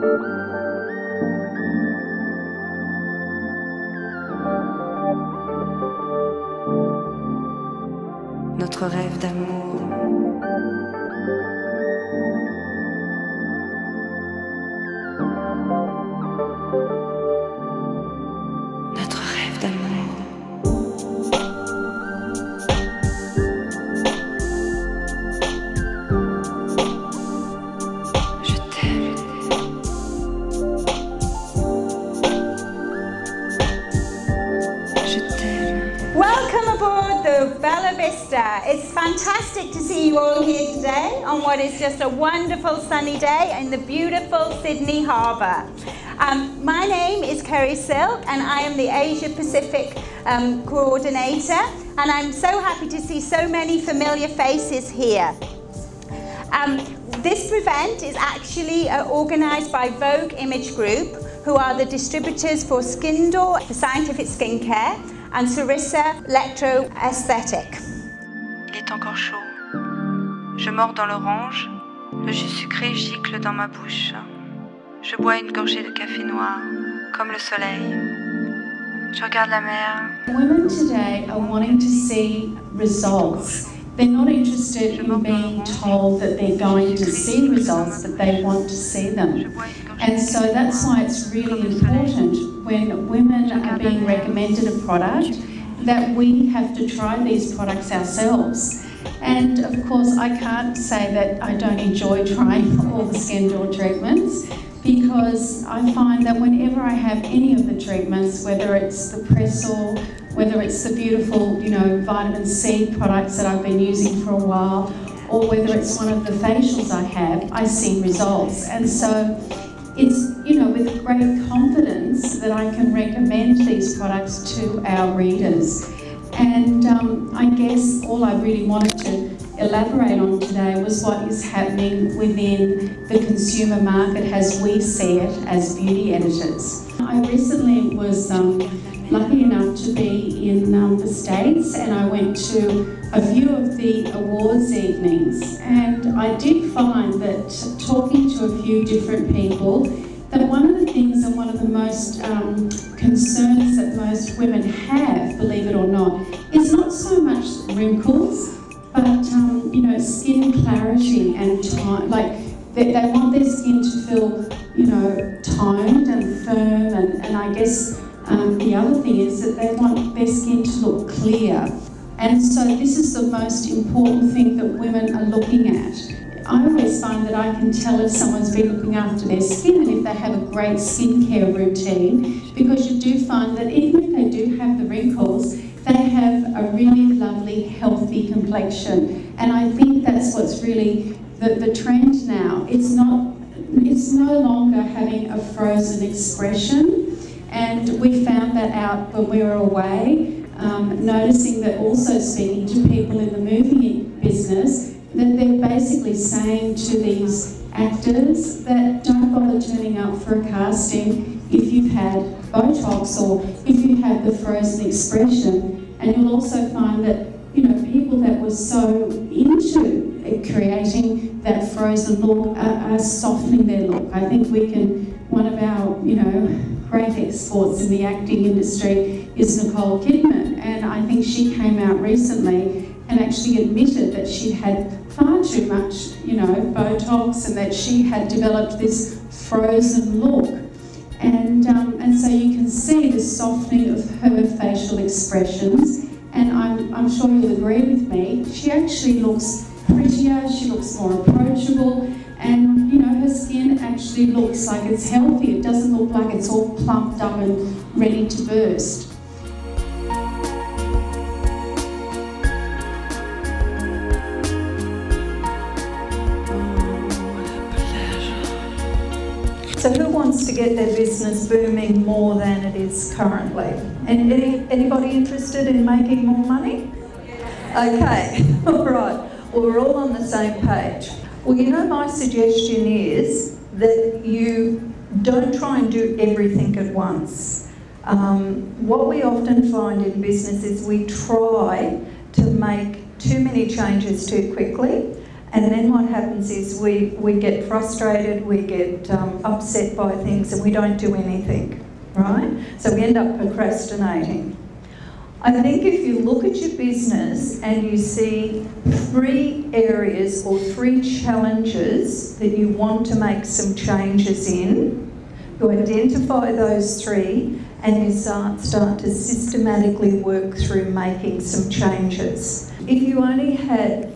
Notre rêve d'amour. Notre rêve d'amour. Je t'aime. Je t'aime. Welcome aboard the Bella Vista. It's fantastic to see you all here today on what is just a wonderful sunny day in the beautiful Sydney Harbour. My name is Kerry Silk and I am the Asia Pacific coordinator, and I'm so happy to see so many familiar faces here. This event is actually organised by Vogue Image Group, who are the distributors for Skeyndor for scientific skincare and Sarissa Electro Aesthetic. Il est encore chaud. Je mords dans l'orange. Le jus sucré gicle dans ma bouche. Je bois une gorgée de café noir, comme le soleil. Je regarde la mer. Women today are wanting to see results. They're not interested in being told that they're going to see results, but they want to see them. And so that's why it's really important when women are being recommended a product that we have to try these products ourselves. And of course, I can't say that I don't enjoy trying all the Skeyndor treatments, because I find that whenever I have any of the treatments, whether it's the Pressor, whether it's the beautiful, vitamin C products that I've been using for a while, or whether it's one of the facials I have, I see results. And so it's, with great confidence that I can recommend these products to our readers. And I guess all I really wanted to elaborate on today was what is happening within the consumer market as we see it as beauty editors. I recently was lucky enough to be in the States, and I went to a few of the awards evenings, and I did find that talking to a few different people, that one of the things and one of the most concerns that most women have, believe it or not, is not so much wrinkles, but skin clarity and time. Like they want their skin to feel, toned and firm, and I guess the other thing is that they want their skin to look clear. And so this is the most important thing that women are looking at. I always find that I can tell if someone's been looking after their skin and if they have a great skincare routine, because you do find that even if they do have the wrinkles, they have a really lovely, healthy complexion. And I think that's what's really the trend now. It's no longer having a frozen expression. And we found that out when we were away, noticing that also speaking to people in the movie business, that they're basically saying to these actors that don't bother turning up for a casting if you've had Botox or if you have the frozen expression. And you'll also find that, people that were so into creating that frozen look are softening their look. I think one of our, great exports in the acting industry is Nicole Kidman, and I think she came out recently and actually admitted that she'd had far too much, Botox, and that she had developed this frozen look. And so you can see the softening of her facial expressions, and I'm sure you'll agree with me, she actually looks prettier, she looks more approachable, and her skin actually looks like it's healthy. It doesn't look like it's all plumped up and ready to burst. So who wants to get their business booming more than it is currently? Anybody interested in making more money? Okay, all right. Well, we're all on the same page. Well, my suggestion is that you don't try and do everything at once. What we often find in business is we try to make too many changes too quickly, And then what happens is we get frustrated, we get upset by things, and we don't do anything, right? So we end up procrastinating. I think if you look at your business and you see 3 areas or 3 challenges that you want to make some changes in, you identify those 3 and you start to systematically work through making some changes. If you only had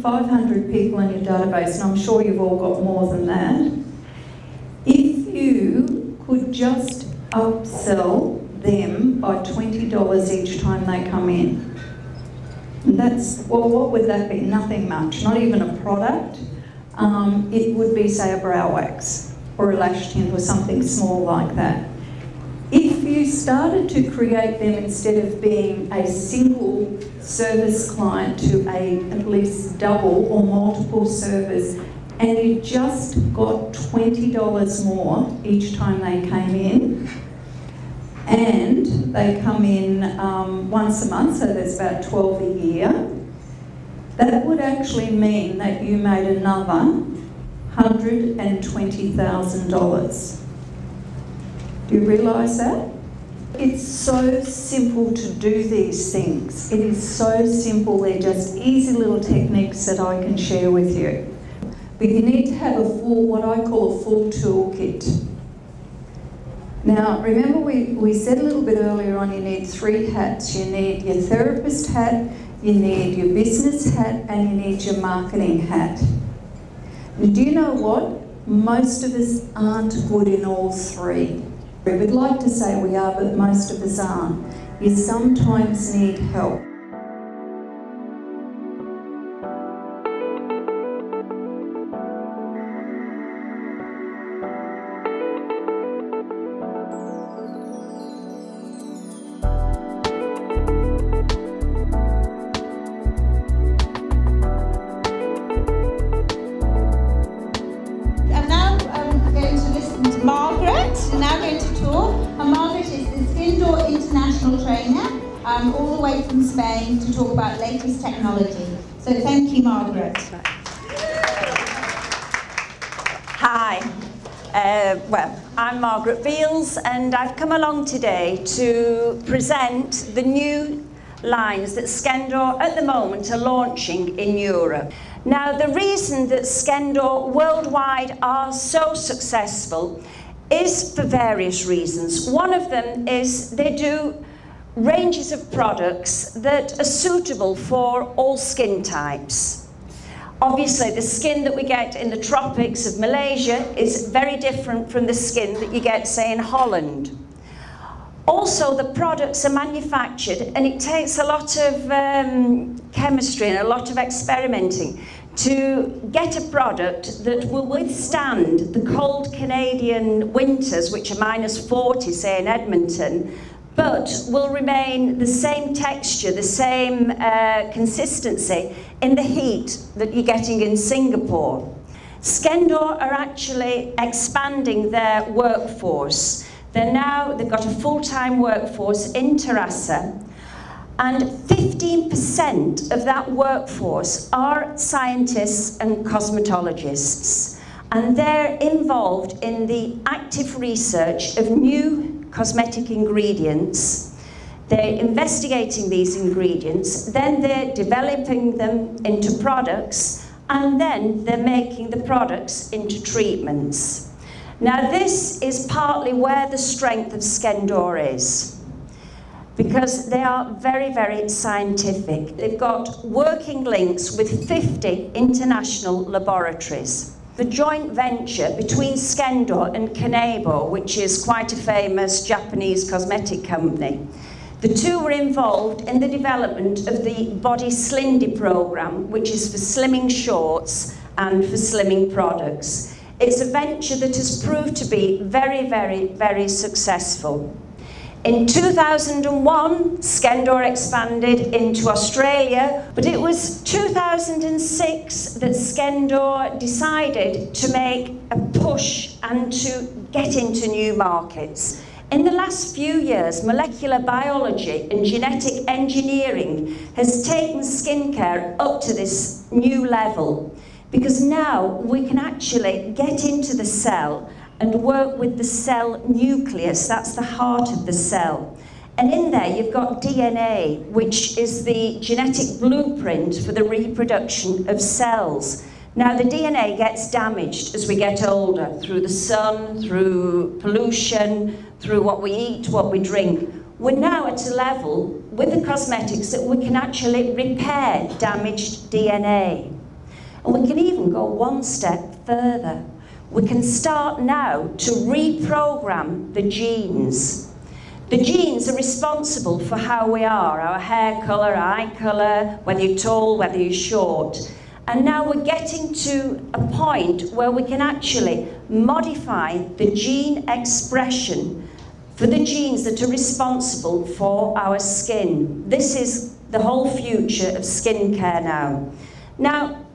500 people in your database, and I'm sure you've all got more than that, if you could just upsell them by $20 each time they come in, and that's, well, what would that be? Nothing much, not even a product. It would be, say, a brow wax or a lash tint or something small like that. If you started to create them, instead of being a single service client, to at least double or multiple service, and you just got $20 more each time they came in, and they come in once a month, so there's about 12 a year, that would actually mean that you made another $120,000. Do you realise that? It's so simple to do these things. It is so simple. They're just easy little techniques that I can share with you. But you need to have a full, what I call a full toolkit. Now, remember we said a little bit earlier on, you need 3 hats. You need your therapist hat, you need your business hat, and you need your marketing hat. And do you know what? Most of us aren't good in all 3. We'd like to say we are, but most of us aren't. You sometimes need help. All the way from Spain to talk about latest technology. So thank you, Margaret. Hi, well, I'm Margaret Beals, and I've come along today to present the new lines that Skeyndor at the moment are launching in Europe. Now, the reason that Skeyndor worldwide are so successful is for various reasons. One of them is they do ranges of products that are suitable for all skin types. Obviously, the skin that we get in the tropics of Malaysia is very different from the skin that you get, say, in Holland. Also, the products are manufactured, and it takes a lot of chemistry and a lot of experimenting to get a product that will withstand the cold Canadian winters, which are -40, say, in Edmonton, but will remain the same texture, the same consistency in the heat that you're getting in Singapore. Skeyndor are actually expanding their workforce. They've got a full-time workforce in Terrassa, and 15% of that workforce are scientists and cosmetologists, and they're involved in the active research of new cosmetic ingredients. They're investigating these ingredients, then they're developing them into products, and then they're making the products into treatments. Now, this is partly where the strength of Skeyndor is, because they are very, very scientific. They've got working links with 50 international laboratories. The joint venture between Skeyndor and Kanebo, which is quite a famous Japanese cosmetic company, the two were involved in the development of the Body Slindy program, which is for slimming shorts and for slimming products. It's a venture that has proved to be very, very, very successful. In 2001, Skeyndor expanded into Australia, but it was 2006 that Skeyndor decided to make a push and to get into new markets. In the last few years, molecular biology and genetic engineering has taken skincare up to this new level. because now we can actually get into the cell and work with the cell nucleus. That's the heart of the cell. And in there you've got DNA, which is the genetic blueprint for the reproduction of cells. Now the DNA gets damaged as we get older, through the sun, through pollution, through what we eat, what we drink. We're now at a level with the cosmetics that we can actually repair damaged DNA. And we can even go one step further. We can start now to reprogram the genes. The genes are responsible for how we are, our hair colour, eye colour, whether you're tall, whether you're short. And now we're getting to a point where we can actually modify the gene expression for the genes that are responsible for our skin. This is the whole future of skincare now. Now,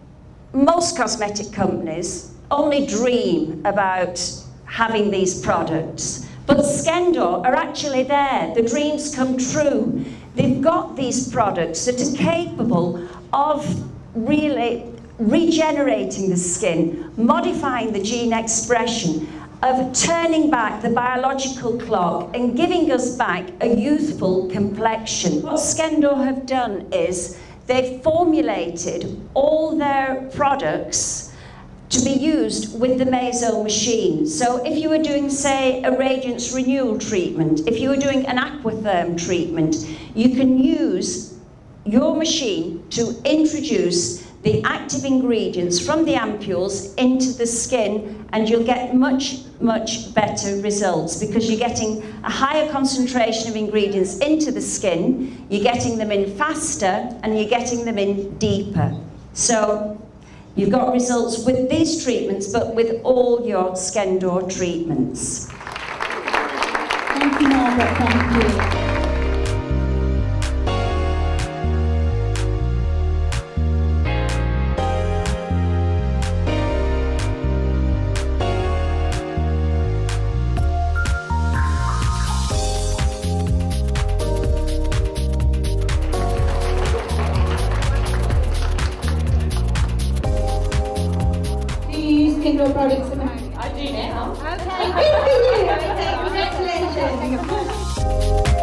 most cosmetic companies only dream about having these products. But Skeyndor are actually there. The dreams come true. They've got these products that are capable of really regenerating the skin, modifying the gene expression, of turning back the biological clock and giving us back a youthful complexion. What Skeyndor have done is they've formulated all their products to be used with the Meso machine. So if you were doing, say, a radiance renewal treatment, if you were doing an aquatherm treatment, you can use your machine to introduce the active ingredients from the ampules into the skin, and you'll get much, much better results because you're getting a higher concentration of ingredients into the skin, you're getting them in faster, and you're getting them in deeper. So you've got results with these treatments, but with all your Skeyndor treatments. Thank you, Margaret. Thank you. Skeyndor products at the moment? I do now. Okay, good for you. Okay, congratulations.